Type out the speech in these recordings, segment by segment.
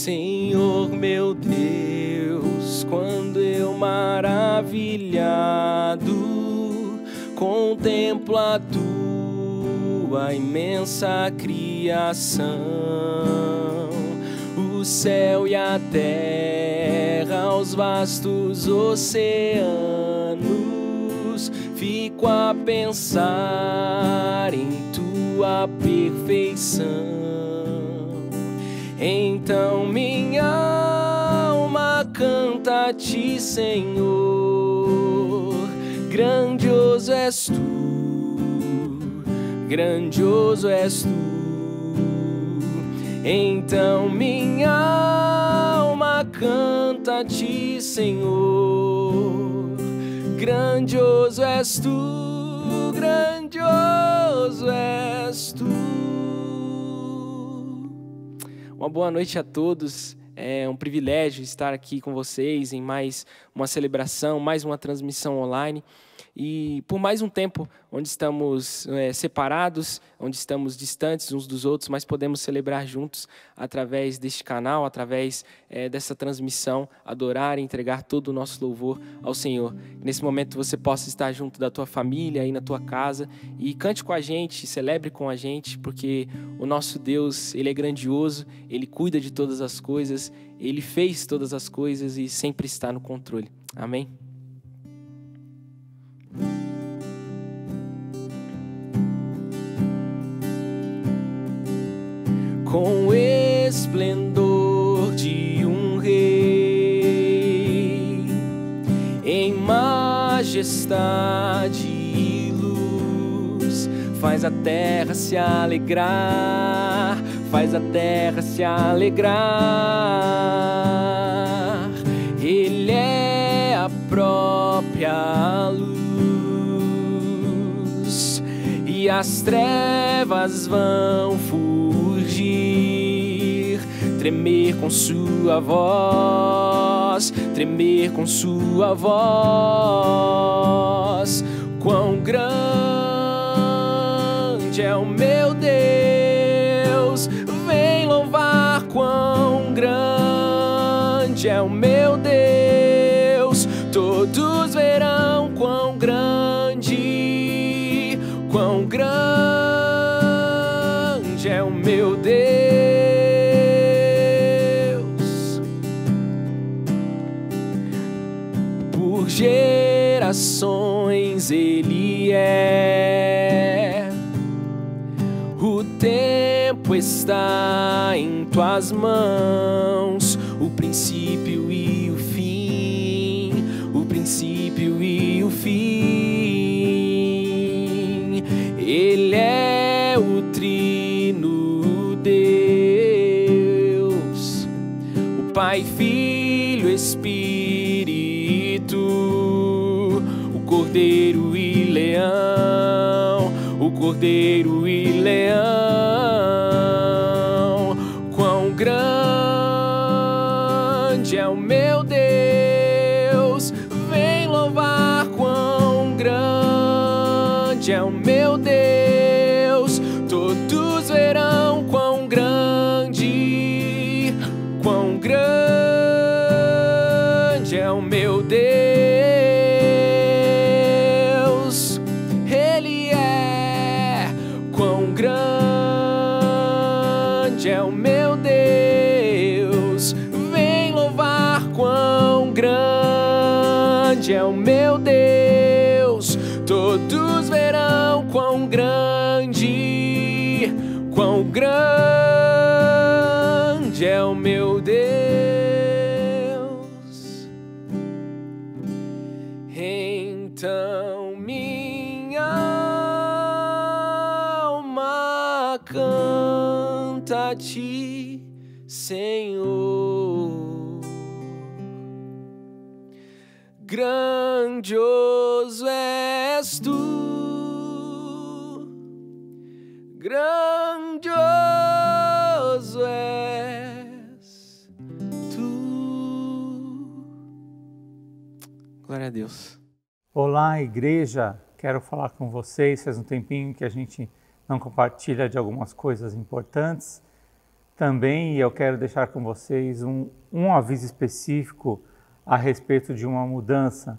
Senhor meu Deus, quando eu maravilhado contemplo a tua imensa criação, o céu e a terra, os vastos oceanos, fico a pensar em tua perfeição. Então minha alma canta a ti, Senhor, grandioso és tu, grandioso és tu. Então minha alma canta a ti, Senhor, grandioso és tu, grandioso és tu. Uma boa noite a todos. É um privilégio estar aqui com vocês em mais uma celebração, mais uma transmissão online. E por mais um tempo onde estamos separados, onde estamos distantes uns dos outros, mas podemos celebrar juntos através deste canal, através dessa transmissão, adorar e entregar todo o nosso louvor ao Senhor. Nesse momento você possa estar junto da tua família, aí na tua casa, e cante com a gente, celebre com a gente, porque o nosso Deus, Ele é grandioso, Ele cuida de todas as coisas, Ele fez todas as coisas e sempre está no controle. Amém? Com o esplendor de um rei, em majestade e luz, faz a terra se alegrar, faz a terra se alegrar. Ele é a própria luz e as trevas vão fugir, tremer com sua voz, tremer com sua voz. Quão grande é o meu Deus, vem louvar. Quão grande é o meu Deus, todos verão quão grande é o meu Deus. Por gerações Ele é, o tempo está em tuas mãos, o princípio e o fim, o princípio e o fim. Ele é o Trino Deus, o Pai, Filho, Espírito, o Cordeiro e Leão, o Cordeiro e Leão. Quão grande é o meu Deus, vem louvar. Quão grande é o meu Deus, todos verão quão grande é o meu Deus. Ele é, quão grande é o meu Deus, vem louvar. Quão grande é o meu Deus, todos verão quão grande é o meu Deus. Então minha alma canta a ti, Senhor, grandioso és tu, grandioso és tu. Glória a Deus. Olá, igreja. Quero falar com vocês. Faz um tempinho que a gente não compartilha de algumas coisas importantes. Também eu quero deixar com vocês um aviso específico a respeito de uma mudança.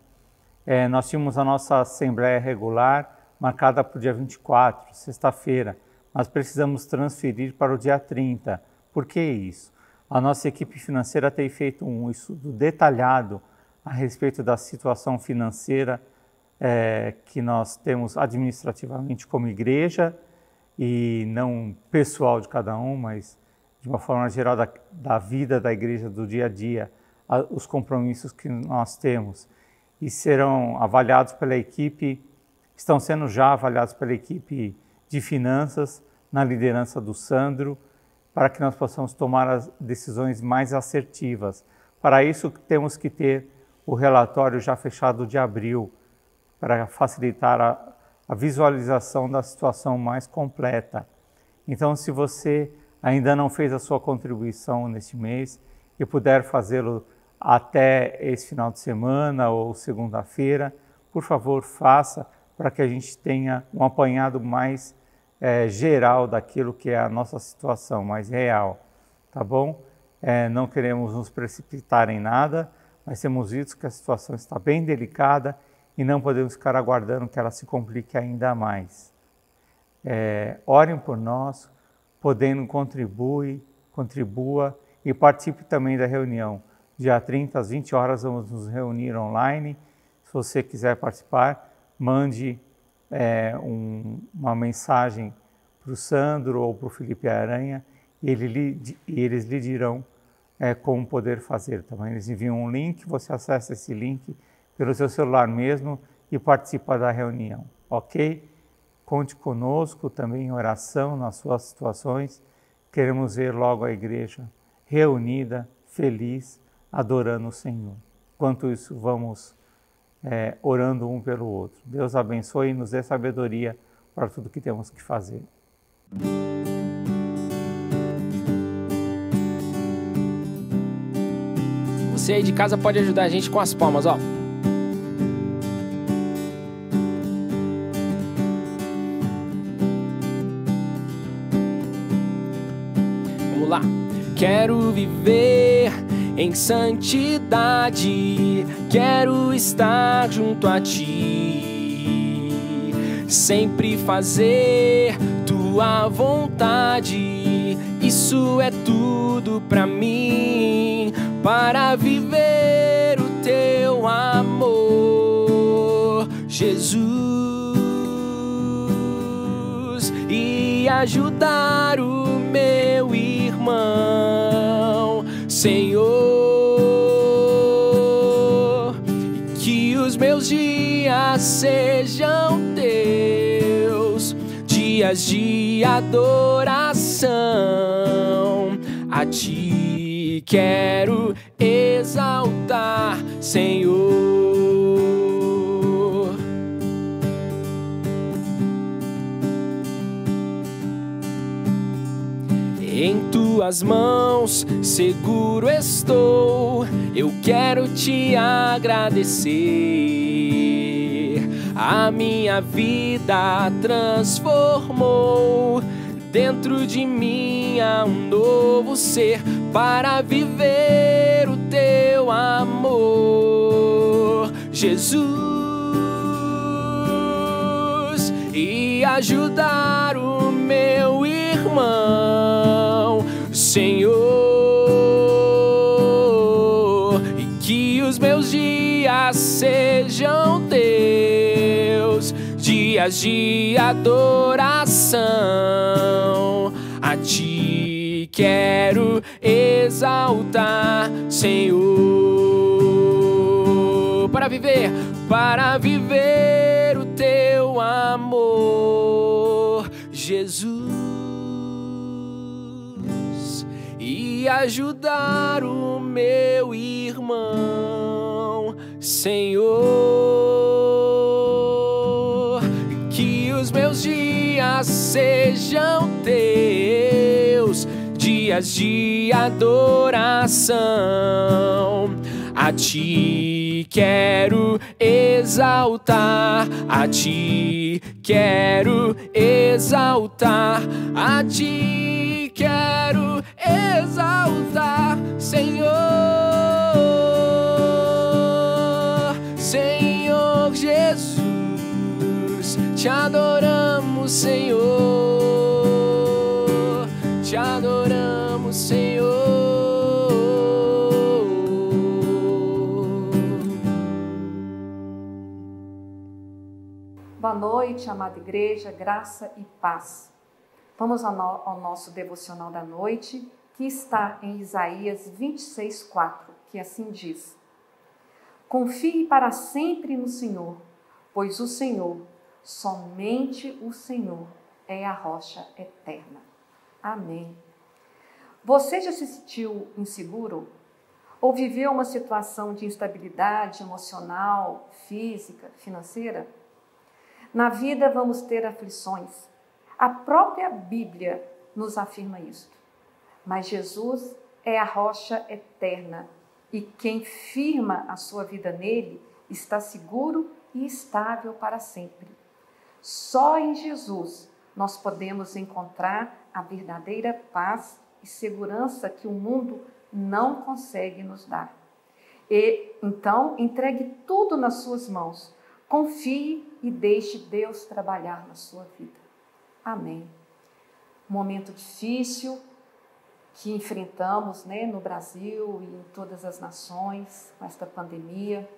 Nós tínhamos a nossa Assembleia Regular marcada para o dia 24, sexta-feira, mas precisamos transferir para o dia 30. Por que isso? A nossa equipe financeira tem feito um estudo detalhado a respeito da situação financeira que nós temos administrativamente como igreja, e não pessoal de cada um, mas de uma forma geral da vida da igreja, do dia a dia, os compromissos que nós temos. E serão avaliados pela equipe, estão sendo já avaliados pela equipe de finanças, na liderança do Sandro, para que nós possamos tomar as decisões mais assertivas. Para isso, temos que ter o relatório já fechado de abril, para facilitar a visualização da situação mais completa. Então, se você ainda não fez a sua contribuição neste mês e puder fazê-lo até esse final de semana ou segunda-feira, por favor, faça, para que a gente tenha um apanhado mais geral daquilo que é a nossa situação, mais real, tá bom? Não queremos nos precipitar em nada, mas temos visto que a situação está bem delicada e não podemos ficar aguardando que ela se complique ainda mais. Orem por nós, podendo contribua e participe também da reunião. Dia 30 às 20 horas vamos nos reunir online. Se você quiser participar, mande uma mensagem para o Sandro ou para o Felipe Aranha e eles lhe dirão como poder fazer. Também eles enviam um link, você acessa esse link pelo seu celular mesmo e participa da reunião, ok? Conte conosco também em oração nas suas situações. Queremos ver logo a igreja reunida, feliz, adorando o Senhor. Enquanto isso, vamos orando um pelo outro. Deus abençoe e nos dê sabedoria para tudo que temos que fazer. Você aí de casa pode ajudar a gente com as palmas, ó. Vamos lá. Quero viver em santidade, quero estar junto a ti, sempre fazer tua vontade, isso é tudo pra mim, para viver o teu amor, Jesus, e ajudar o meu irmão, Senhor, que os meus dias sejam teus, dias de adoração, a ti quero exaltar, Senhor. Em tuas mãos seguro estou, eu quero te agradecer. A minha vida transformou, dentro de mim há um novo ser, para viver o teu amor, Jesus, e ajudar o meu irmão, Senhor, e que os meus dias sejam teus, dias de adoração, a ti quero exaltar, Senhor, para viver o teu amor, Jesus, e ajudar o meu irmão, Senhor, que os meus dias sejam teus, dias de adoração, a ti quero exaltar, a ti quero exaltar, a ti quero exaltar. adoramos, Senhor. Boa noite, amada igreja, graça e paz. Vamos ao nosso devocional da noite, que está em Isaías 26:4, que assim diz: Confie para sempre no Senhor, pois o Senhor, somente o Senhor, é a rocha eterna. Amém. Você já se sentiu inseguro? Ou viveu uma situação de instabilidade emocional, física, financeira? Na vida vamos ter aflições. A própria Bíblia nos afirma isto. Mas Jesus é a rocha eterna e quem firma a sua vida nele está seguro e estável para sempre. Só em Jesus nós podemos encontrar a verdadeira paz e segurança que o mundo não consegue nos dar. E então entregue tudo nas suas mãos. Confie e deixe Deus trabalhar na sua vida. Amém. Momento difícil que enfrentamos, no Brasil e em todas as nações, com esta pandemia.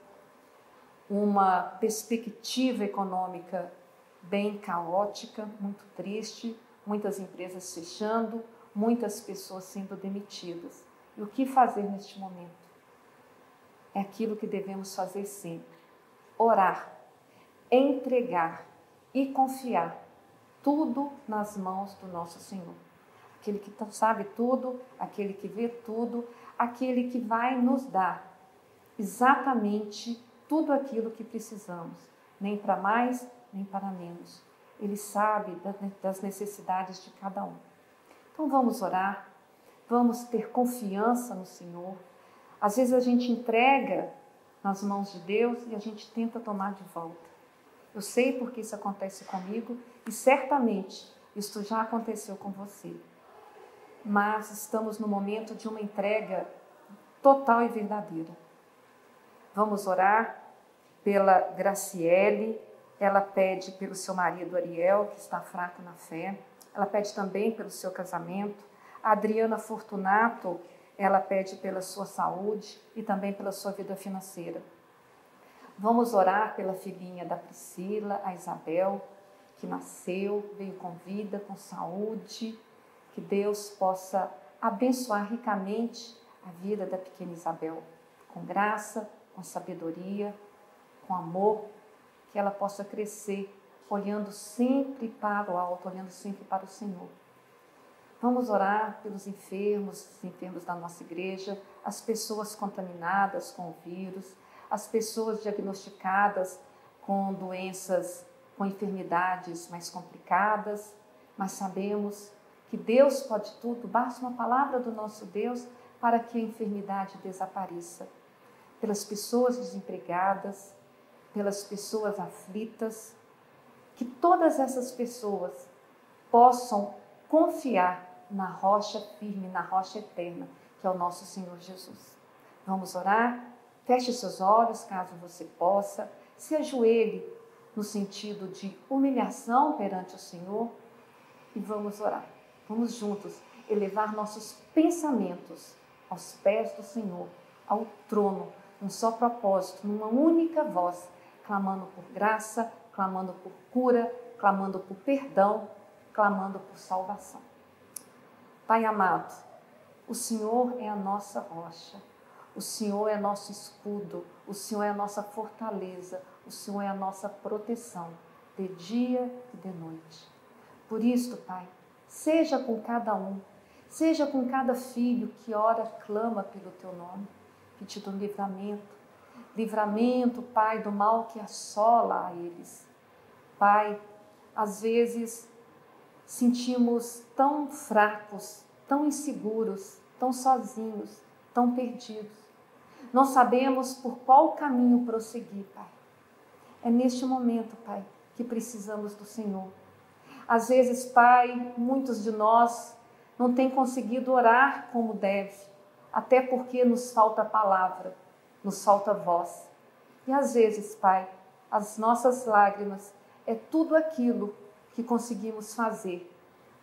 Uma perspectiva econômica bem caótica, muito triste, muitas empresas fechando, muitas pessoas sendo demitidas. E o que fazer neste momento? É aquilo que devemos fazer sempre. Orar, entregar e confiar tudo nas mãos do nosso Senhor. Aquele que sabe tudo, aquele que vê tudo, aquele que vai nos dar exatamente tudo aquilo que precisamos, nem para mais, nem para menos. Ele sabe das necessidades de cada um. Então vamos orar, vamos ter confiança no Senhor. Às vezes a gente entrega nas mãos de Deus e a gente tenta tomar de volta. Eu sei porque isso acontece comigo e certamente isso já aconteceu com você. Mas estamos no momento de uma entrega total e verdadeira. Vamos orar pela Graciele. Ela pede pelo seu marido Ariel, que está fraco na fé. Ela pede também pelo seu casamento. A Adriana Fortunato, ela pede pela sua saúde e também pela sua vida financeira. Vamos orar pela filhinha da Priscila, a Isabel, que nasceu, veio com vida, com saúde. Que Deus possa abençoar ricamente a vida da pequena Isabel, com graça, com sabedoria, com amor, que ela possa crescer, olhando sempre para o alto, olhando sempre para o Senhor. Vamos orar pelos enfermos, os enfermos da nossa igreja, as pessoas contaminadas com o vírus, as pessoas diagnosticadas com doenças, com enfermidades mais complicadas, mas sabemos que Deus pode tudo, basta uma palavra do nosso Deus para que a enfermidade desapareça. Pelas pessoas desempregadas, pelas pessoas aflitas, que todas essas pessoas possam confiar na rocha firme, na rocha eterna, que é o nosso Senhor Jesus. Vamos orar? Feche seus olhos, caso você possa, se ajoelhe no sentido de humilhação perante o Senhor e vamos orar. Vamos juntos elevar nossos pensamentos aos pés do Senhor, ao trono, num só propósito, numa única voz, clamando por graça, clamando por cura, clamando por perdão, clamando por salvação. Pai amado, o Senhor é a nossa rocha, o Senhor é nosso escudo, o Senhor é a nossa fortaleza, o Senhor é a nossa proteção, de dia e de noite. Por isso, Pai, seja com cada um, seja com cada filho que ora, clama pelo Teu nome, pedindo livramento. Livramento, Pai, do mal que assola a eles. Pai, às vezes sentimos tão fracos, tão inseguros, tão sozinhos, tão perdidos. Não sabemos por qual caminho prosseguir, Pai. É neste momento, Pai, que precisamos do Senhor. Às vezes, Pai, muitos de nós não têm conseguido orar como deve, até porque nos falta palavra, nos falta voz. E às vezes, Pai, as nossas lágrimas é tudo aquilo que conseguimos fazer,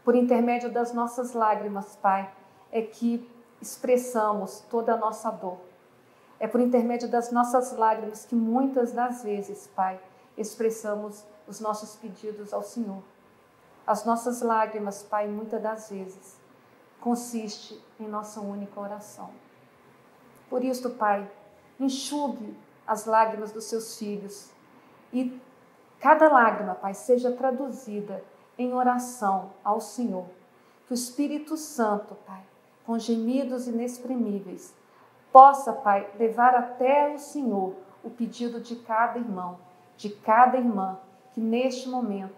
Por intermédio das nossas lágrimas, Pai, é que expressamos toda a nossa dor. É por intermédio das nossas lágrimas que muitas das vezes, Pai, expressamos os nossos pedidos ao Senhor. As nossas lágrimas, Pai, muitas das vezes, consiste em nossa única oração. Por isso, Pai, enxugue as lágrimas dos seus filhos e cada lágrima, Pai, seja traduzida em oração ao Senhor. Que o Espírito Santo, Pai, com gemidos inexprimíveis, possa, Pai, levar até o Senhor o pedido de cada irmão, de cada irmã, que neste momento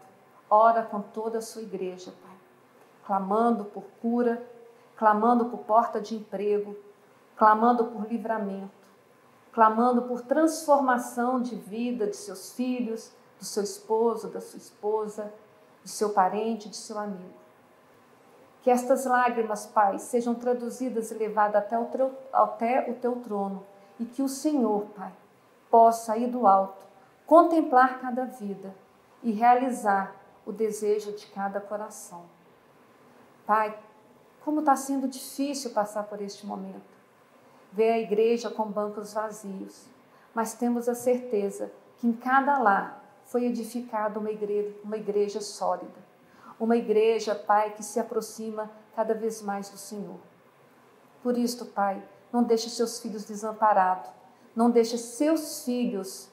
ora com toda a sua igreja, Pai, clamando por cura, clamando por porta de emprego, clamando por livramento, clamando por transformação de vida de seus filhos, do seu esposo, da sua esposa, do seu parente, de seu amigo. Que estas lágrimas, Pai, sejam traduzidas e levadas até o Teu trono e que o Senhor, Pai, possa ir do alto, contemplar cada vida e realizar o desejo de cada coração. Pai, como está sendo difícil passar por este momento. Ver a igreja com bancos vazios, mas temos a certeza que em cada lar foi edificada uma igreja sólida. Uma igreja, Pai, que se aproxima cada vez mais do Senhor. Por isso, Pai, não deixe seus filhos desamparados. Não deixe seus filhos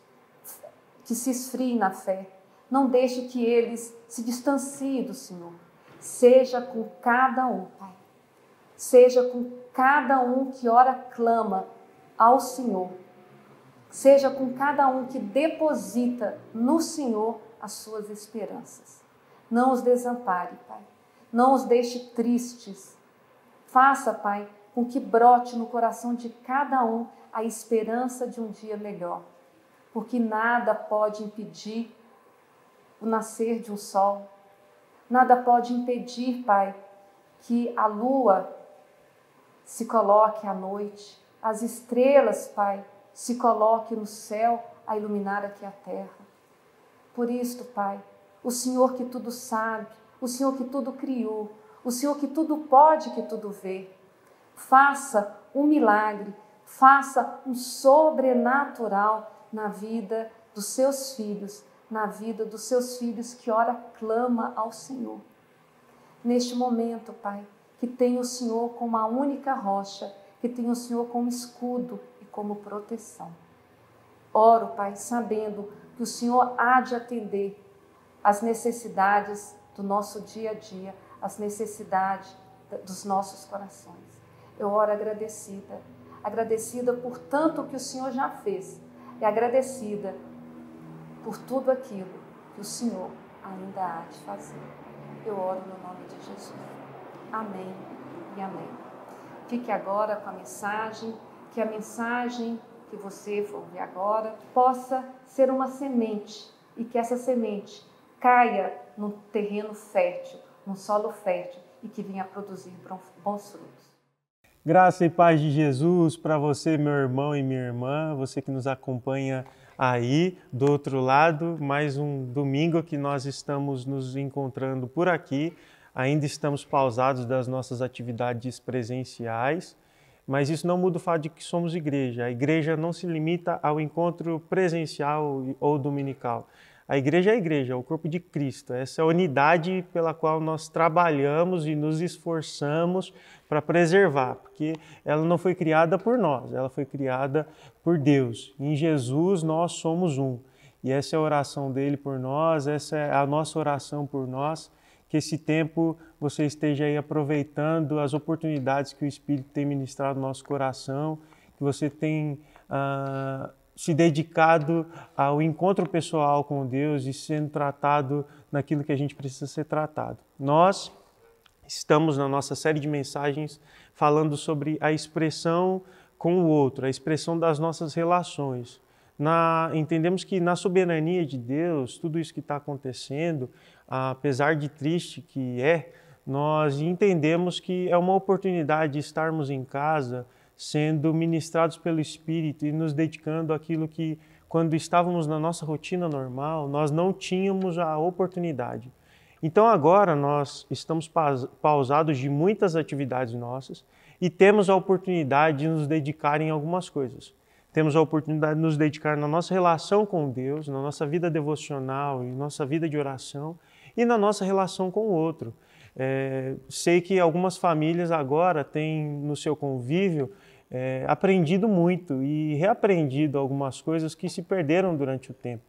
que se esfriem na fé. Não deixe que eles se distanciem do Senhor. Seja com cada um, Pai. Seja com cada um que ora clama ao Senhor. Seja com cada um que deposita no Senhor as suas esperanças. Não os desampare, Pai. Não os deixe tristes. Faça, Pai, com que brote no coração de cada um a esperança de um dia melhor. Porque nada pode impedir o nascer de um sol. Nada pode impedir, Pai, que a lua se coloque à noite. As estrelas, Pai, se coloquem no céu a iluminar aqui a terra. Por isto, Pai, o Senhor que tudo sabe, o Senhor que tudo criou, o Senhor que tudo pode, que tudo vê, faça um milagre, faça um sobrenatural na vida dos seus filhos, na vida dos seus filhos que ora clama ao Senhor. Neste momento, Pai, que tenha o Senhor como a única rocha, que tenha o Senhor como escudo e como proteção. Oro, Pai, sabendo que o Senhor há de atender as necessidades do nosso dia a dia, as necessidades dos nossos corações. Eu oro agradecida por tanto que o Senhor já fez e agradecida por tudo aquilo que o Senhor ainda há de fazer. Eu oro no nome de Jesus. Amém e amém. Fique agora com a mensagem, que a mensagem que você for ouvir agora possa ser uma semente e que essa semente caia num terreno fértil, num solo fértil e que venha produzir bons frutos. Graça e paz de Jesus para você, meu irmão e minha irmã, você que nos acompanha aí do outro lado, mais um domingo que nós estamos nos encontrando por aqui. Ainda estamos pausados das nossas atividades presenciais, mas isso não muda o fato de que somos igreja. A igreja não se limita ao encontro presencial ou dominical. A igreja é a igreja, é o corpo de Cristo. Essa é a unidade pela qual nós trabalhamos e nos esforçamos para preservar, porque ela não foi criada por nós, ela foi criada por Deus. Em Jesus nós somos um. E essa é a oração dele por nós, essa é a nossa oração por nós, que esse tempo você esteja aí aproveitando as oportunidades que o Espírito tem ministrado no nosso coração, que você tem se dedicado ao encontro pessoal com Deus e sendo tratado naquilo que a gente precisa ser tratado. Nós estamos na nossa série de mensagens falando sobre a expressão com o outro, a expressão das nossas relações. Entendemos que na soberania de Deus, tudo isso que está acontecendo, apesar de triste que nós entendemos que é uma oportunidade de estarmos em casa, sendo ministrados pelo Espírito e nos dedicando àquilo que, quando estávamos na nossa rotina normal, nós não tínhamos a oportunidade. Então agora nós estamos pausados de muitas atividades nossas e temos a oportunidade de nos dedicar em algumas coisas. Temos a oportunidade de nos dedicar na nossa relação com Deus, na nossa vida devocional, em nossa vida de oração e na nossa relação com o outro. Sei que algumas famílias agora têm no seu convívio aprendido muito e reaprendido algumas coisas que se perderam durante o tempo.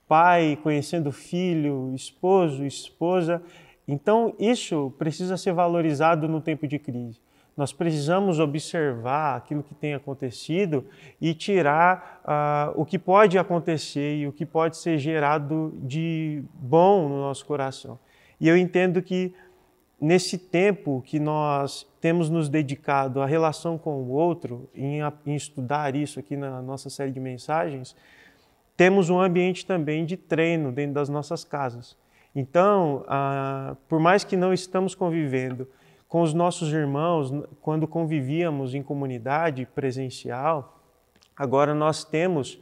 Pai conhecendo filho, esposo, esposa. Então isso precisa ser valorizado no tempo de crise. Nós precisamos observar aquilo que tem acontecido e tirar o que pode acontecer e o que pode ser gerado de bom no nosso coração. E eu entendo que nesse tempo que nós temos nos dedicado à relação com o outro, em estudar isso aqui na nossa série de mensagens, temos um ambiente também de treino dentro das nossas casas. Então, por mais que não estamos convivendo com os nossos irmãos, quando convivíamos em comunidade presencial, agora nós temos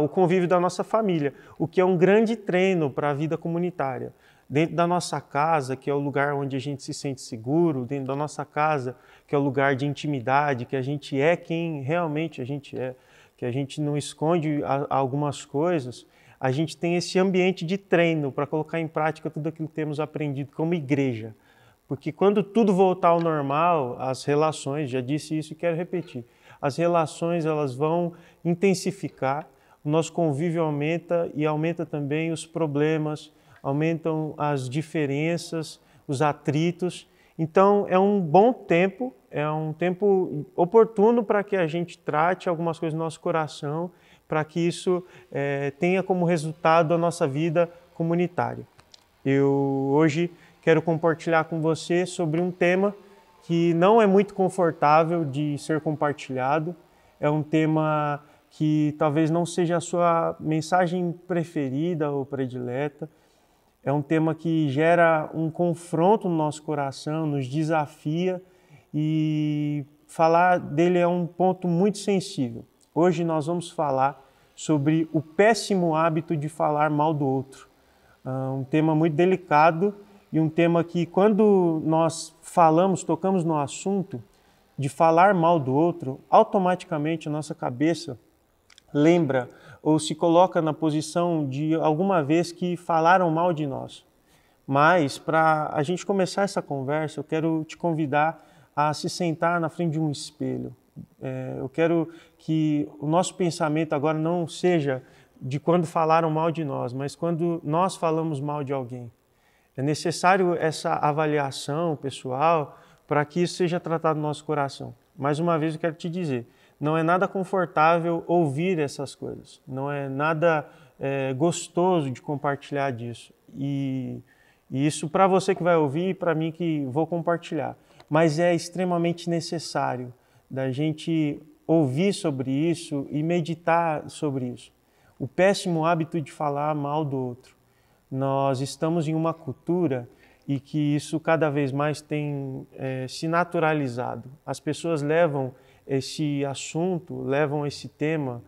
o convívio da nossa família, o que é um grande treino para a vida comunitária. Dentro da nossa casa, que é o lugar onde a gente se sente seguro, dentro da nossa casa, que é o lugar de intimidade, que a gente é quem realmente a gente é, que a gente não esconde algumas coisas, a gente tem esse ambiente de treino para colocar em prática tudo aquilo que temos aprendido como igreja. Porque quando tudo voltar ao normal, as relações, já disse isso e quero repetir, as relações elas vão intensificar, o nosso convívio aumenta e aumenta também os problemas, aumentam as diferenças, os atritos. Então é um bom tempo, é um tempo oportuno para que a gente trate algumas coisas no nosso coração, para que isso tenha como resultado a nossa vida comunitária. Eu hoje quero compartilhar com você sobre um tema que não é muito confortável de ser compartilhado. É um tema que talvez não seja a sua mensagem preferida ou predileta. É um tema que gera um confronto no nosso coração, nos desafia e falar dele é um ponto muito sensível. Hoje nós vamos falar sobre o péssimo hábito de falar mal do outro. Um tema muito delicado e um tema que, quando nós tocamos no assunto de falar mal do outro, automaticamente a nossa cabeça lembra ou se coloca na posição de alguma vez que falaram mal de nós. Mas, para a gente começar essa conversa, eu quero te convidar a se sentar na frente de um espelho. Eu quero que o nosso pensamento agora não seja de quando falaram mal de nós, mas quando nós falamos mal de alguém. É necessário essa avaliação pessoal para que isso seja tratado no nosso coração. Mais uma vez eu quero te dizer, não é nada confortável ouvir essas coisas, não é nada gostoso de compartilhar disso. E isso para você que vai ouvir e para mim que vou compartilhar. Mas é extremamente necessário da gente ouvir sobre isso e meditar sobre isso. O péssimo hábito de falar mal do outro. Nós estamos em uma cultura e que isso cada vez mais tem se naturalizado. As pessoas levam esse assunto, levam esse tema,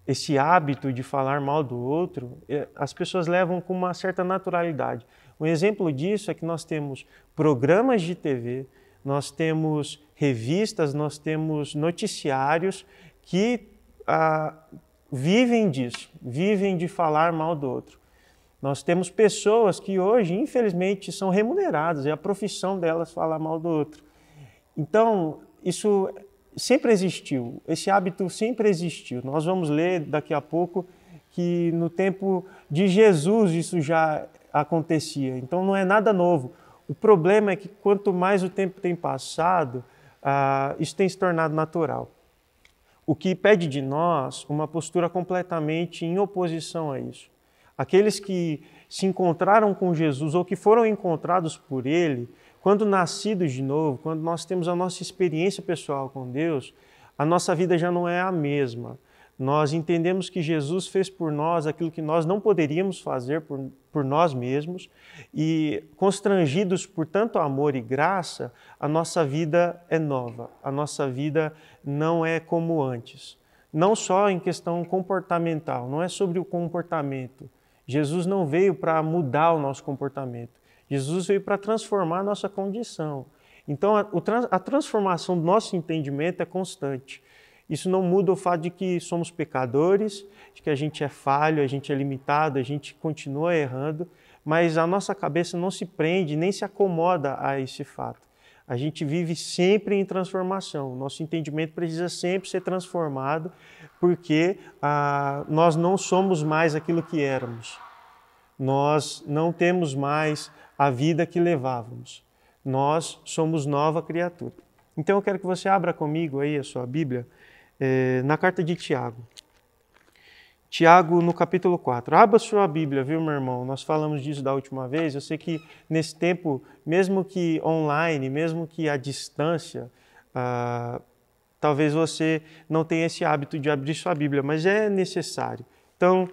esse hábito de falar mal do outro, as pessoas levam com uma certa naturalidade. Um exemplo disso é que nós temos programas de TV, nós temos revistas, nós temos noticiários que vivem disso, vivem de falar mal do outro. Nós temos pessoas que hoje, infelizmente, são remuneradas, é a profissão delas falar mal do outro. Então, isso sempre existiu, esse hábito sempre existiu. Nós vamos ler daqui a pouco que no tempo de Jesus isso já acontecia, então não é nada novo. O problema é que quanto mais o tempo tem passado, isso tem se tornado natural. O que pede de nós uma postura completamente em oposição a isso. Aqueles que se encontraram com Jesus ou que foram encontrados por Ele, quando nascidos de novo, quando nós temos a nossa experiência pessoal com Deus, a nossa vida já não é a mesma. Nós entendemos que Jesus fez por nós aquilo que nós não poderíamos fazer por nós mesmos e, constrangidos por tanto amor e graça, a nossa vida é nova, a nossa vida não é como antes. Não só em questão comportamental, não é sobre o comportamento. Jesus não veio para mudar o nosso comportamento. Jesus veio para transformar a nossa condição. Então, a transformação do nosso entendimento é constante. Isso não muda o fato de que somos pecadores, de que a gente é falho, a gente é limitado, a gente continua errando, mas a nossa cabeça não se prende, nem se acomoda a esse fato. A gente vive sempre em transformação. Nosso entendimento precisa sempre ser transformado, porque nós não somos mais aquilo que éramos. Nós não temos mais a vida que levávamos. Nós somos nova criatura. Então eu quero que você abra comigo aí a sua Bíblia, na carta de Tiago. Tiago, no capítulo 4. Abra sua Bíblia, viu, meu irmão? Nós falamos disso da última vez. Eu sei que nesse tempo, mesmo que online, mesmo que à distância, talvez você não tenha esse hábito de abrir sua Bíblia, mas é necessário. Então,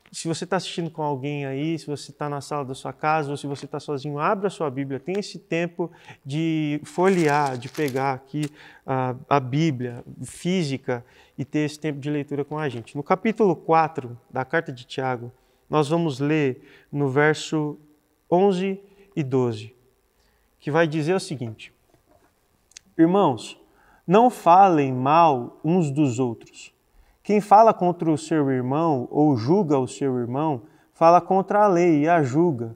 se você está assistindo com alguém aí, se você está na sala da sua casa ou se você está sozinho, abra a sua Bíblia. Tem esse tempo de folhear, de pegar aqui a Bíblia física e ter esse tempo de leitura com a gente. No capítulo 4 da carta de Tiago, nós vamos ler no verso 11 e 12, que vai dizer o seguinte: Irmãos, não falem mal uns dos outros. Quem fala contra o seu irmão ou julga o seu irmão, fala contra a lei e a julga.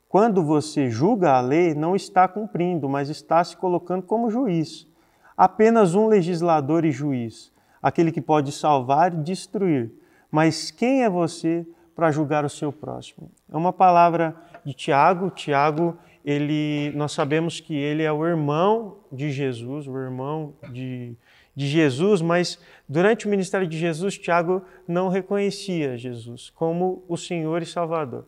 Quando você julga a lei, não está cumprindo, mas está se colocando como juiz. Apenas um legislador e juiz, aquele que pode salvar e destruir. Mas quem é você para julgar o seu próximo? É uma palavra de Tiago. Tiago, nós sabemos que ele é o irmão de Jesus, o irmão de Jesus, mas durante o ministério de Jesus, Tiago não reconhecia Jesus como o Senhor e Salvador.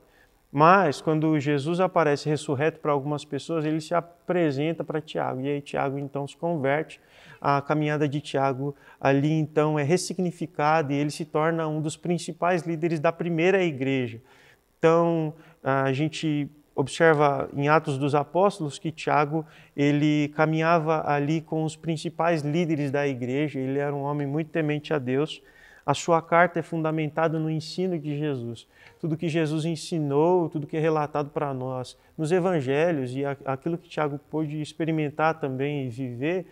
Mas, quando Jesus aparece ressurreto para algumas pessoas, ele se apresenta para Tiago. E aí Tiago, então, se converte. A caminhada de Tiago ali, então, é ressignificada e ele se torna um dos principais líderes da primeira igreja. Então, a gente observa em Atos dos Apóstolos que Tiago, ele caminhava ali com os principais líderes da igreja, ele era um homem muito temente a Deus. A sua carta é fundamentada no ensino de Jesus. Tudo que Jesus ensinou, tudo que é relatado para nós nos evangelhos e aquilo que Tiago pôde experimentar também e viver,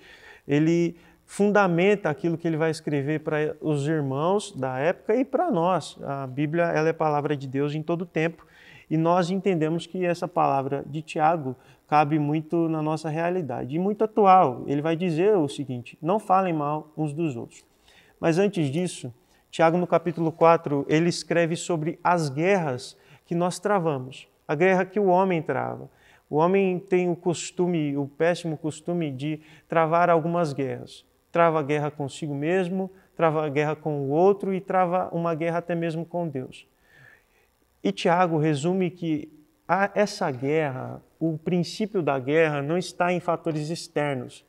ele fundamenta aquilo que ele vai escrever para os irmãos da época e para nós. A Bíblia, ela é palavra de Deus em todo tempo. E nós entendemos que essa palavra de Tiago cabe muito na nossa realidade e muito atual. Ele vai dizer o seguinte: não falem mal uns dos outros. Mas antes disso, Tiago, no capítulo 4, ele escreve sobre as guerras que nós travamos, a guerra que o homem trava. O homem tem o péssimo costume de travar algumas guerras. Trava a guerra consigo mesmo, trava a guerra com o outro e trava uma guerra até mesmo com Deus. E Tiago resume que essa guerra, o princípio da guerra não está em fatores externos.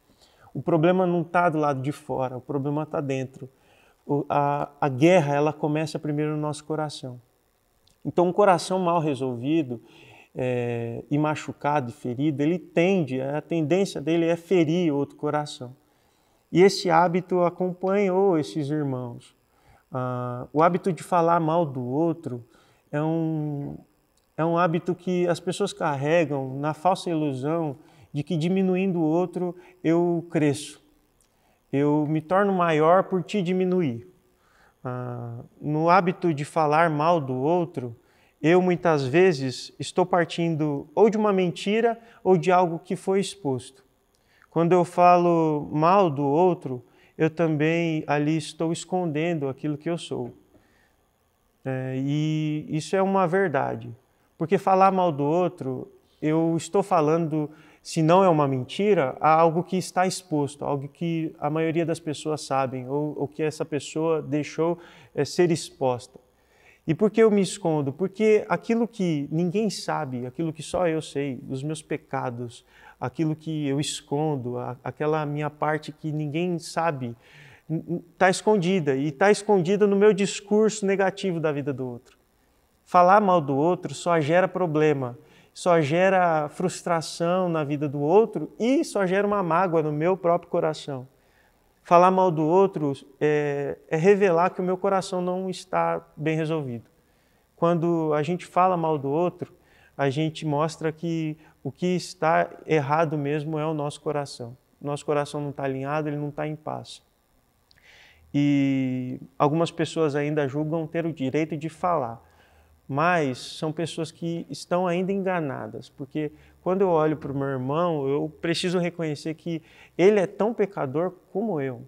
O problema não está do lado de fora, o problema está dentro. A guerra, ela começa primeiro no nosso coração. Então, um coração mal resolvido e machucado e ferido, a tendência dele é ferir outro coração. E esse hábito acompanhou esses irmãos. O hábito de falar mal do outro é um hábito que as pessoas carregam na falsa ilusão de que diminuindo o outro eu cresço. Eu me torno maior por te diminuir. No hábito de falar mal do outro, eu muitas vezes estou partindo ou de uma mentira ou de algo que foi exposto. Quando eu falo mal do outro, eu também ali estou escondendo aquilo que eu sou. E isso é uma verdade, porque falar mal do outro, eu estou falando, se não é uma mentira, a algo que está exposto, algo que a maioria das pessoas sabem, ou que essa pessoa deixou ser exposta. E por que eu me escondo? Porque aquilo que ninguém sabe, aquilo que só eu sei, os meus pecados, aquilo que eu escondo, aquela minha parte que ninguém sabe, está escondida, e está escondida no meu discurso negativo da vida do outro. Falar mal do outro só gera problema, só gera frustração na vida do outro e só gera uma mágoa no meu próprio coração. Falar mal do outro é revelar que o meu coração não está bem resolvido. Quando a gente fala mal do outro, a gente mostra que o que está errado mesmo é o nosso coração. Nosso coração não está alinhado, ele não está em paz. E algumas pessoas ainda julgam ter o direito de falar, mas são pessoas que estão ainda enganadas, porque quando eu olho para o meu irmão, eu preciso reconhecer que ele é tão pecador como eu.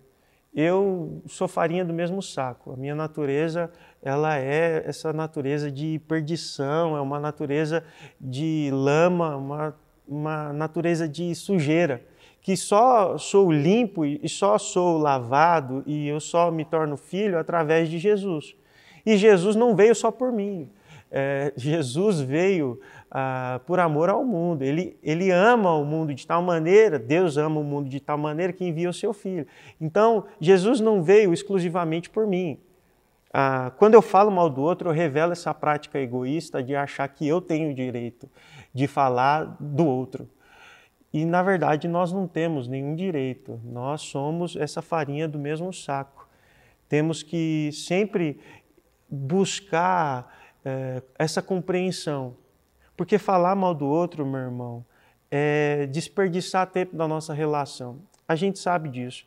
Eu sou farinha do mesmo saco. A minha natureza, ela é essa natureza de perdição, é uma natureza de lama, uma natureza de sujeira, que só sou limpo e só sou lavado e eu só me torno filho através de Jesus. E Jesus não veio só por mim. Jesus veio por amor ao mundo. Ele ama o mundo de tal maneira, Deus ama o mundo de tal maneira que envia o seu Filho. Então, Jesus não veio exclusivamente por mim. Quando eu falo mal do outro, eu revelo essa prática egoísta de achar que eu tenho o direito de falar do outro. E, na verdade, nós não temos nenhum direito. Nós somos essa farinha do mesmo saco. Temos que sempre buscar essa compreensão. Porque falar mal do outro, meu irmão, é desperdiçar tempo da nossa relação. A gente sabe disso.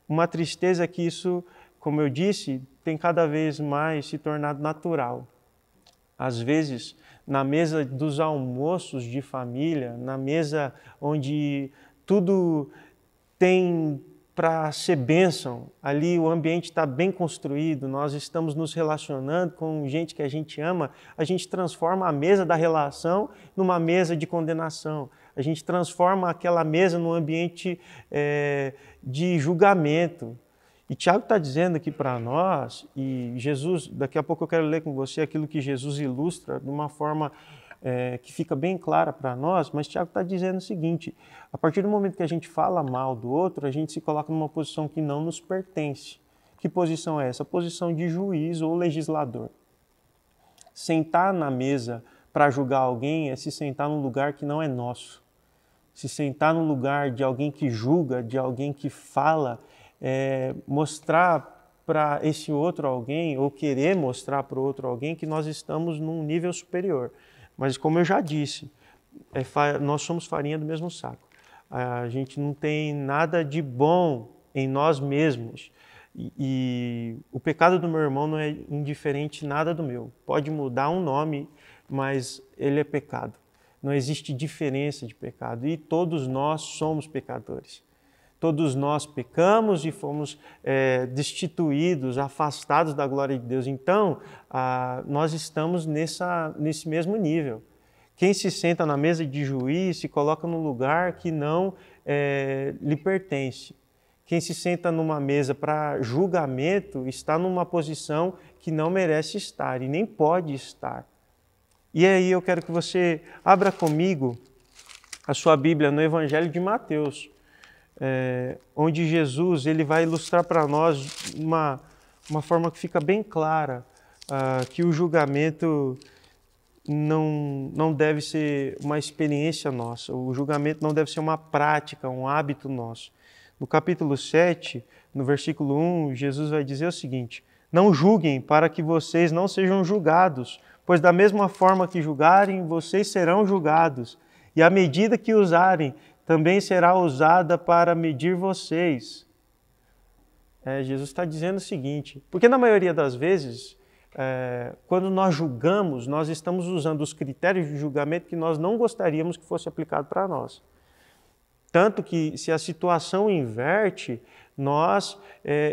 Uma tristeza é que isso, como eu disse, tem cada vez mais se tornado natural. Às vezes, na mesa dos almoços de família, na mesa onde tudo tem para ser bênção, ali o ambiente está bem construído, nós estamos nos relacionando com gente que a gente ama, a gente transforma a mesa da relação numa mesa de condenação. A gente transforma aquela mesa num ambiente de julgamento. E Tiago está dizendo aqui para nós, e Jesus, daqui a pouco eu quero ler com você aquilo que Jesus ilustra de uma forma que fica bem clara para nós, mas Tiago está dizendo o seguinte: a partir do momento que a gente fala mal do outro, a gente se coloca numa posição que não nos pertence. Que posição é essa? A posição de juiz ou legislador. Sentar na mesa para julgar alguém é se sentar num lugar que não é nosso. Se sentar num lugar de alguém que julga, de alguém que fala, mostrar para esse outro alguém, ou querer mostrar para o outro alguém que nós estamos num nível superior. Mas como eu já disse, nós somos farinha do mesmo saco. A gente não tem nada de bom em nós mesmos. E o pecado do meu irmão não é indiferente nada do meu. Pode mudar um nome, mas ele é pecado. Não existe diferença de pecado. E todos nós somos pecadores. Todos nós pecamos e fomos destituídos, afastados da glória de Deus. Então, nós estamos nesse mesmo nível. Quem se senta na mesa de juiz se coloca num lugar que não lhe pertence. Quem se senta numa mesa para julgamento está numa posição que não merece estar e nem pode estar. E aí eu quero que você abra comigo a sua Bíblia no Evangelho de Mateus, onde Jesus ele vai ilustrar para nós uma forma que fica bem clara que o julgamento não deve ser uma experiência nossa, o julgamento não deve ser uma prática, um hábito nosso. No capítulo 7, no versículo 1, Jesus vai dizer o seguinte: não julguem para que vocês não sejam julgados, pois da mesma forma que julgarem, vocês serão julgados, e a medida que usarem também será usada para medir vocês. Jesus está dizendo o seguinte, porque na maioria das vezes, quando nós julgamos, nós estamos usando os critérios de julgamento que nós não gostaríamos que fosse aplicado para nós. Tanto que, se a situação inverte, nós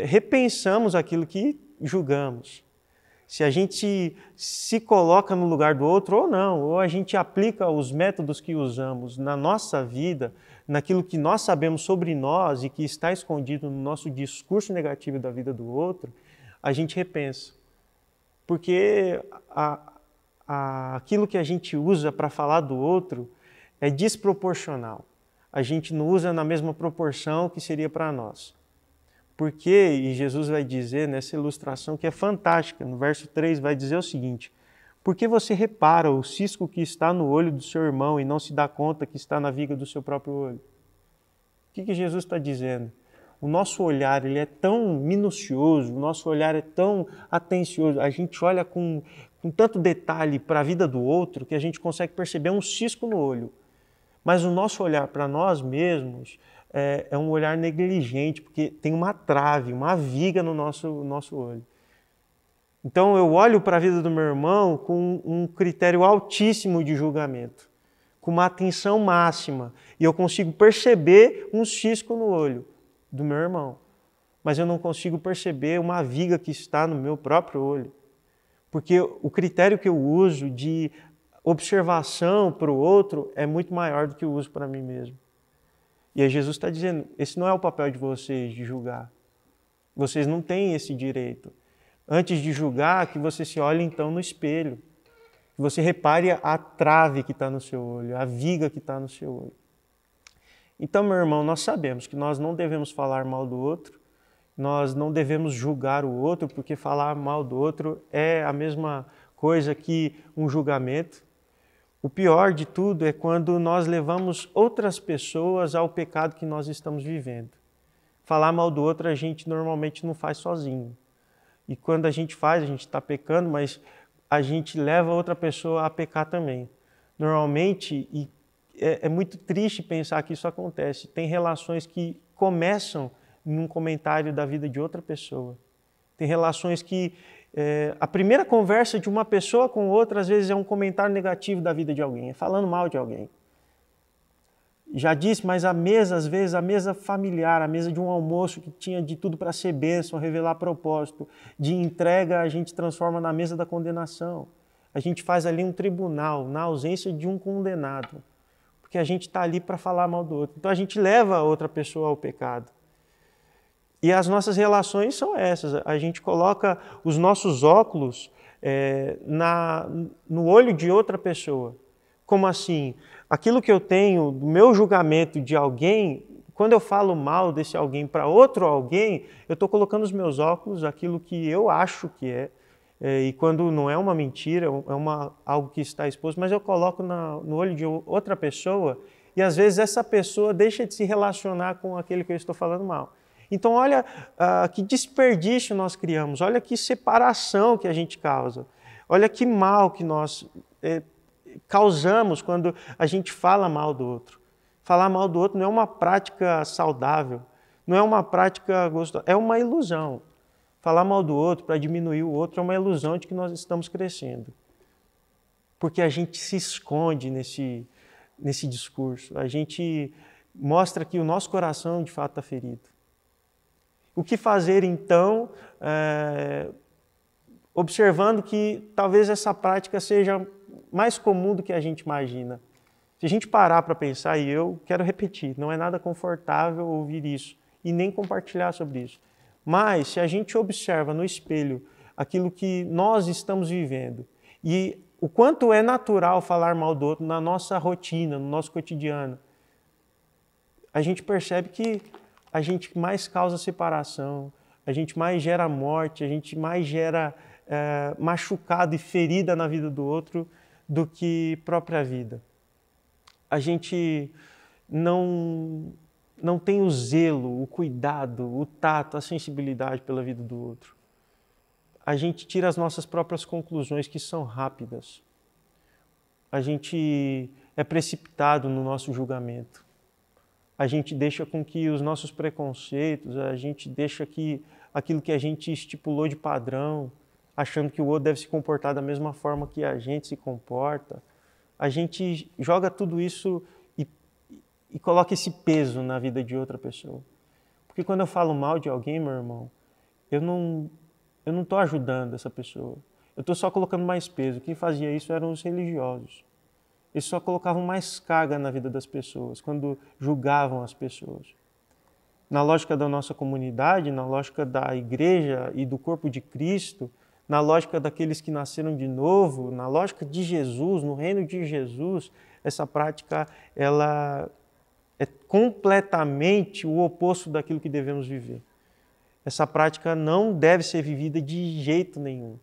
repensamos aquilo que julgamos. Se a gente se coloca no lugar do outro ou não, ou a gente aplica os métodos que usamos na nossa vida, naquilo que nós sabemos sobre nós e que está escondido no nosso discurso negativo da vida do outro, a gente repensa. Porque aquilo que a gente usa para falar do outro é desproporcional. A gente não usa na mesma proporção que seria para nós. Porque, e Jesus vai dizer nessa ilustração que é fantástica, no verso 3 vai dizer o seguinte: por que você repara o cisco que está no olho do seu irmão e não se dá conta que está na viga do seu próprio olho? O que Jesus está dizendo? o nosso olhar ele é tão minucioso, o nosso olhar é tão atencioso, a gente olha com tanto detalhe para a vida do outro que a gente consegue perceber um cisco no olho. Mas o nosso olhar para nós mesmos é um olhar negligente, porque tem uma trave, uma viga no nosso olho. Então eu olho para a vida do meu irmão com um critério altíssimo de julgamento, com uma atenção máxima, e eu consigo perceber um cisco no olho do meu irmão, mas eu não consigo perceber uma viga que está no meu próprio olho, porque o critério que eu uso de observação para o outro é muito maior do que eu uso para mim mesmo. E aí Jesus está dizendo, esse não é o papel de vocês de julgar. Vocês não têm esse direito. Antes de julgar, que você se olhe então no espelho, que você repare a trave que está no seu olho, a viga que está no seu olho. Então, meu irmão, nós sabemos que nós não devemos falar mal do outro, nós não devemos julgar o outro, porque falar mal do outro é a mesma coisa que um julgamento. O pior de tudo é quando nós levamos outras pessoas ao pecado que nós estamos vivendo. Falar mal do outro a gente normalmente não faz sozinho. E quando a gente faz, a gente está pecando, mas a gente leva outra pessoa a pecar também. Normalmente, e é muito triste pensar que isso acontece, tem relações que começam num comentário da vida de outra pessoa. Tem relações que a primeira conversa de uma pessoa com outra, às vezes, é um comentário negativo da vida de alguém, é falando mal de alguém. Já disse, mas a mesa, às vezes, a mesa familiar, a mesa de um almoço que tinha de tudo para ser bênção, revelar propósito, de entrega, a gente transforma na mesa da condenação. A gente faz ali um tribunal, na ausência de um condenado, porque a gente está ali para falar mal do outro. Então a gente leva a outra pessoa ao pecado. E as nossas relações são essas. A gente coloca os nossos óculos no olho de outra pessoa. Como assim? Aquilo que eu tenho, do meu julgamento de alguém, quando eu falo mal desse alguém para outro alguém, eu estou colocando os meus óculos, aquilo que eu acho que e quando não é uma mentira, é algo que está exposto, mas eu coloco no olho de outra pessoa e às vezes essa pessoa deixa de se relacionar com aquele que eu estou falando mal. Então olha que desperdício nós criamos, olha que separação que a gente causa, olha que mal que nós causamos quando a gente fala mal do outro. Falar mal do outro não é uma prática saudável, não é uma prática gostosa, é uma ilusão. Falar mal do outro para diminuir o outro é uma ilusão de que nós estamos crescendo. Porque a gente se esconde nesse discurso, a gente mostra que o nosso coração de fato está ferido. O que fazer então, observando que talvez essa prática seja mais comum do que a gente imagina? Se a gente parar para pensar, e eu quero repetir, não é nada confortável ouvir isso e nem compartilhar sobre isso. Mas se a gente observa no espelho aquilo que nós estamos vivendo e o quanto é natural falar mal do outro na nossa rotina, no nosso cotidiano, a gente percebe que a gente mais causa separação, a gente mais gera morte, a gente mais gera machucado e ferida na vida do outro do que própria vida. A gente não tem o zelo, o cuidado, o tato, a sensibilidade pela vida do outro. A gente tira as nossas próprias conclusões que são rápidas. A gente é precipitado no nosso julgamento. A gente deixa com que os nossos preconceitos, a gente deixa que aquilo que a gente estipulou de padrão, achando que o outro deve se comportar da mesma forma que a gente se comporta, a gente joga tudo isso e coloca esse peso na vida de outra pessoa. Porque quando eu falo mal de alguém, meu irmão, eu não estou ajudando essa pessoa. Eu estou só colocando mais peso. Quem fazia isso eram os religiosos. Eles só colocavam mais carga na vida das pessoas, quando julgavam as pessoas. Na lógica da nossa comunidade, na lógica da igreja e do corpo de Cristo, na lógica daqueles que nasceram de novo, na lógica de Jesus, no reino de Jesus, essa prática ela é completamente o oposto daquilo que devemos viver. Essa prática não deve ser vivida de jeito nenhum.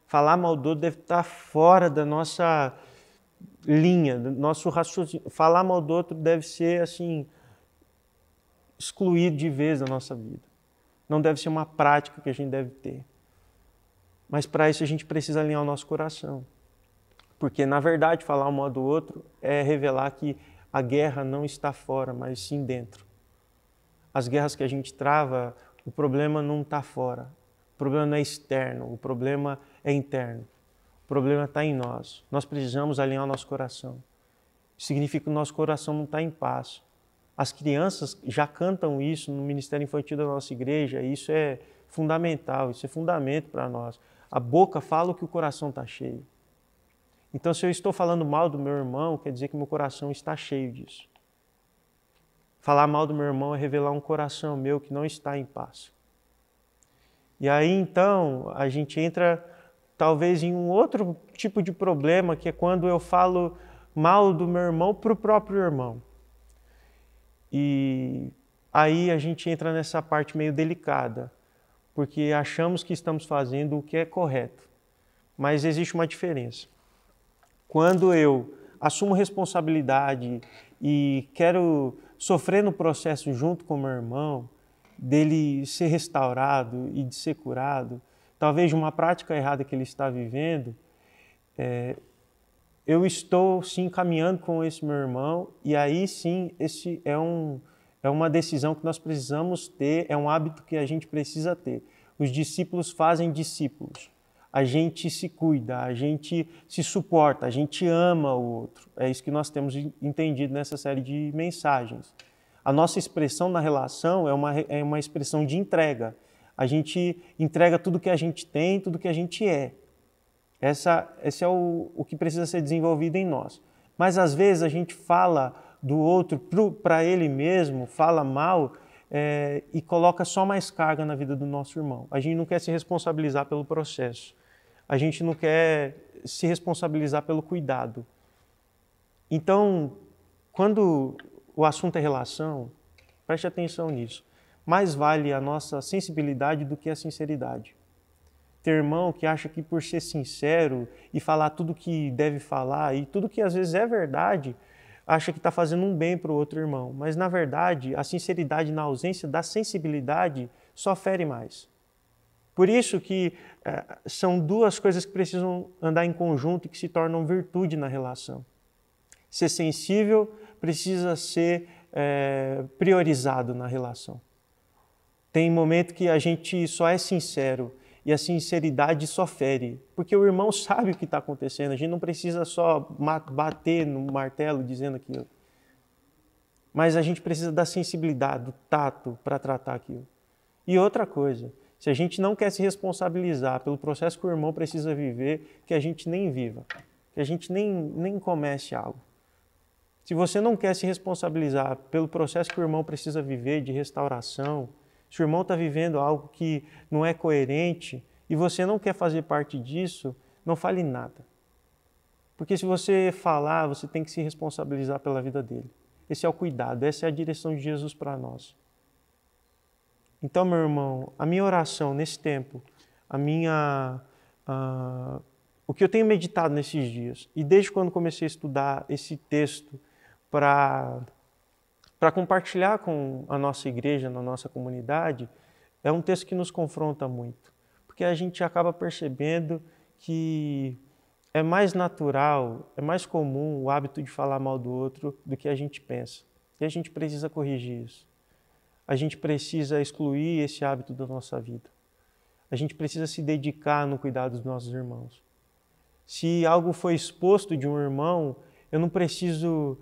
Falar mal do outro deve estar fora da nossa linha, do nosso raciocínio. Falar mal do outro deve ser assim, excluído de vez da nossa vida. Não deve ser uma prática que a gente deve ter. Mas para isso a gente precisa alinhar o nosso coração. Porque, na verdade, falar um mal do outro é revelar que a guerra não está fora, mas sim dentro. As guerras que a gente trava, o problema não está fora. O problema não é externo, o problema é interno. O problema está em nós. Nós precisamos alinhar o nosso coração. Significa que o nosso coração não está em paz. As crianças já cantam isso no Ministério Infantil da nossa igreja, e isso é fundamental, isso é fundamento para nós. A boca fala o que o coração está cheio. Então, se eu estou falando mal do meu irmão, quer dizer que meu coração está cheio disso. Falar mal do meu irmão é revelar um coração meu que não está em paz. E aí, então, a gente entra talvez em um outro tipo de problema, que é quando eu falo mal do meu irmão para o próprio irmão. E aí a gente entra nessa parte meio delicada, porque achamos que estamos fazendo o que é correto. Mas existe uma diferença. Quando eu assumo responsabilidade e quero sofrer no processo junto com o meu irmão, dele ser restaurado e de ser curado, talvez de uma prática errada que ele está vivendo, eu estou sim caminhando com esse meu irmão, e aí sim, esse é uma decisão que nós precisamos ter, é um hábito que a gente precisa ter. Os discípulos fazem discípulos. A gente se cuida, a gente se suporta, a gente ama o outro. É isso que nós temos entendido nessa série de mensagens. A nossa expressão na relação é uma expressão de entrega. A gente entrega tudo que a gente tem, tudo que a gente é. Esse é o que precisa ser desenvolvido em nós. Mas às vezes a gente fala do outro para ele mesmo, fala mal e coloca só mais carga na vida do nosso irmão. A gente não quer se responsabilizar pelo processo. A gente não quer se responsabilizar pelo cuidado. Então, quando o assunto é relação, preste atenção nisso. Mais vale a nossa sensibilidade do que a sinceridade. Ter irmão que acha que por ser sincero e falar tudo que deve falar e tudo que às vezes é verdade, acha que está fazendo um bem para o outro irmão. Mas, na verdade, a sinceridade na ausência da sensibilidade só fere mais. Por isso que são duas coisas que precisam andar em conjunto e que se tornam virtude na relação. Ser sensível precisa ser priorizado na relação. Tem momento que a gente só é sincero e a sinceridade só fere, porque o irmão sabe o que está acontecendo. A gente não precisa só bater no martelo dizendo aquilo. Mas a gente precisa da sensibilidade, do tato para tratar aquilo. E outra coisa, se a gente não quer se responsabilizar pelo processo que o irmão precisa viver, que a gente nem viva, que a gente nem comece algo. Se você não quer se responsabilizar pelo processo que o irmão precisa viver de restauração, se o irmão está vivendo algo que não é coerente e você não quer fazer parte disso, não fale nada. Porque se você falar, você tem que se responsabilizar pela vida dele. Esse é o cuidado, essa é a direção de Jesus para nós. Então, meu irmão, a minha oração nesse tempo, o que eu tenho meditado nesses dias, e desde quando comecei a estudar esse texto para compartilhar com a nossa igreja, na nossa comunidade, é um texto que nos confronta muito. Porque a gente acaba percebendo que é mais natural, é mais comum o hábito de falar mal do outro do que a gente pensa. E a gente precisa corrigir isso. A gente precisa excluir esse hábito da nossa vida. A gente precisa se dedicar no cuidado dos nossos irmãos. Se algo foi exposto de um irmão, eu não preciso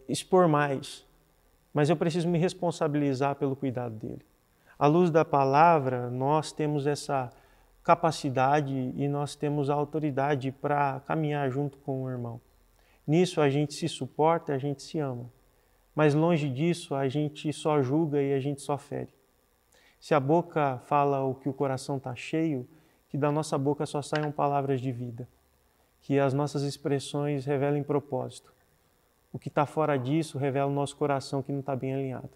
expor mais, mas eu preciso me responsabilizar pelo cuidado dele. À luz da palavra, nós temos essa capacidade e nós temos a autoridade para caminhar junto com o irmão. Nisso a gente se suporta, a gente se ama. Mas longe disso, a gente só julga e a gente só fere. Se a boca fala o que o coração está cheio, que da nossa boca só saiam palavras de vida. Que as nossas expressões revelem propósito. O que está fora disso revela o nosso coração que não está bem alinhado.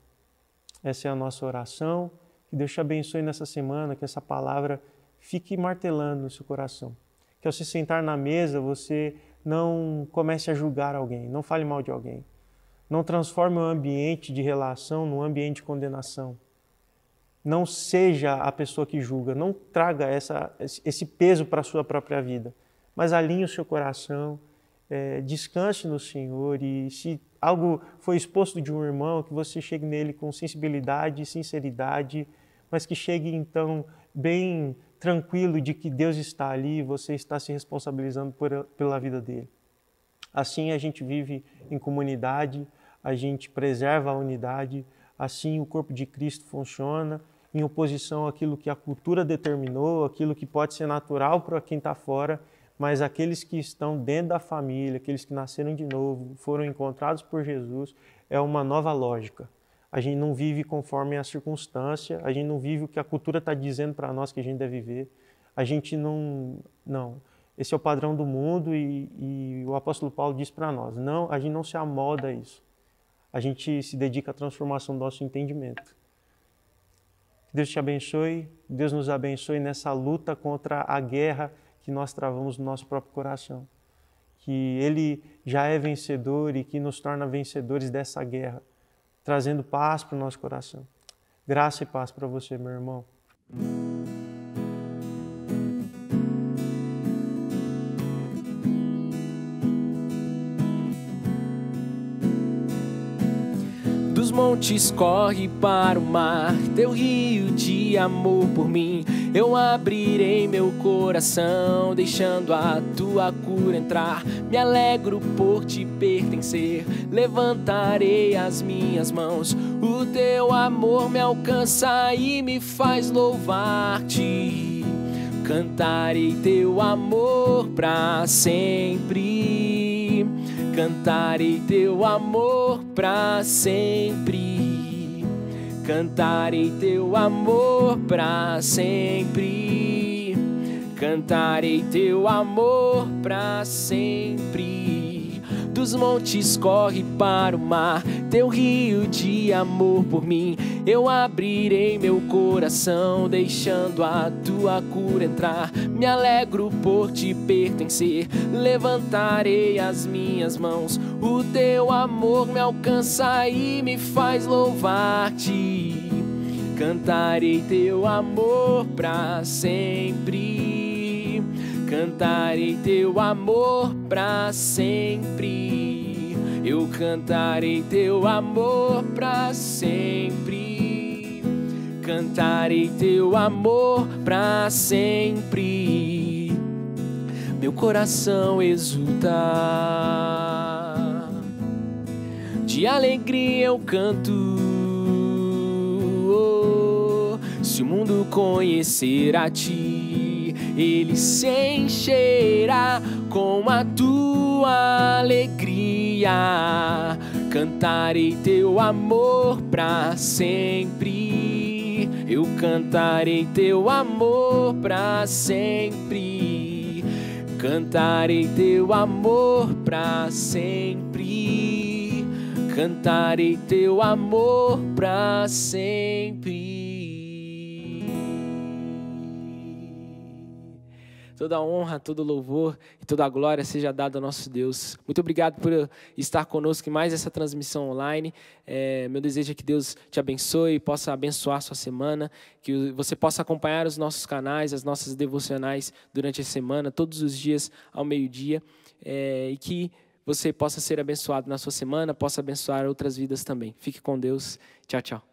Essa é a nossa oração. Que Deus te abençoe nessa semana, que essa palavra fique martelando no seu coração. Que ao se sentar na mesa, você não comece a julgar alguém, não fale mal de alguém. Não transforme o ambiente de relação num ambiente de condenação. Não seja a pessoa que julga, não traga esse peso para a sua própria vida, mas alinhe o seu coração, descanse no Senhor, e se algo foi exposto de um irmão, que você chegue nele com sensibilidade e sinceridade, mas que chegue então bem tranquilo de que Deus está ali e você está se responsabilizando pela vida dele. Assim a gente vive em comunidade, a gente preserva a unidade, assim o corpo de Cristo funciona, em oposição àquilo que a cultura determinou, aquilo que pode ser natural para quem está fora, mas aqueles que estão dentro da família, aqueles que nasceram de novo, foram encontrados por Jesus, é uma nova lógica. A gente não vive conforme a circunstância, a gente não vive o que a cultura está dizendo para nós que a gente deve viver. A gente não. Esse é o padrão do mundo e o apóstolo Paulo diz para nós, não, a gente não se amolda a isso. A gente se dedica à transformação do nosso entendimento. Que Deus te abençoe, Deus nos abençoe nessa luta contra a guerra que nós travamos no nosso próprio coração. Que Ele já é vencedor e que nos torna vencedores dessa guerra, trazendo paz para o nosso coração. Graça e paz para você, meu irmão. Dos montes corre para o mar, teu rio de amor por mim. Eu abrirei meu coração, deixando a tua cura entrar. Me alegro por te pertencer, levantarei as minhas mãos. O teu amor me alcança e me faz louvar-te. Cantarei teu amor pra sempre. Cantarei teu amor pra sempre. Cantarei teu amor pra sempre. Cantarei teu amor pra sempre. Dos montes corre para o mar, teu rio de amor por mim. Eu abrirei meu coração, deixando a tua cura entrar. Me alegro por te pertencer, levantarei as minhas mãos. O teu amor me alcança e me faz louvar-te. Cantarei teu amor pra sempre. Cantarei teu amor pra sempre. Eu cantarei teu amor pra sempre. Cantarei teu amor pra sempre. Meu coração exulta, de alegria eu canto. Se o mundo conhecer a ti, ele se encherá com a tua alegria. Cantarei teu amor pra sempre. Eu cantarei teu amor pra sempre. Cantarei teu amor pra sempre. Cantarei teu amor pra sempre. Toda a honra, todo louvor e toda a glória seja dada ao nosso Deus. Muito obrigado por estar conosco em mais essa transmissão online. Meu desejo é que Deus te abençoe e possa abençoar a sua semana, que você possa acompanhar os nossos canais, as nossas devocionais durante a semana, todos os dias ao meio-dia, e que você possa ser abençoado na sua semana, possa abençoar outras vidas também. Fique com Deus. Tchau, tchau.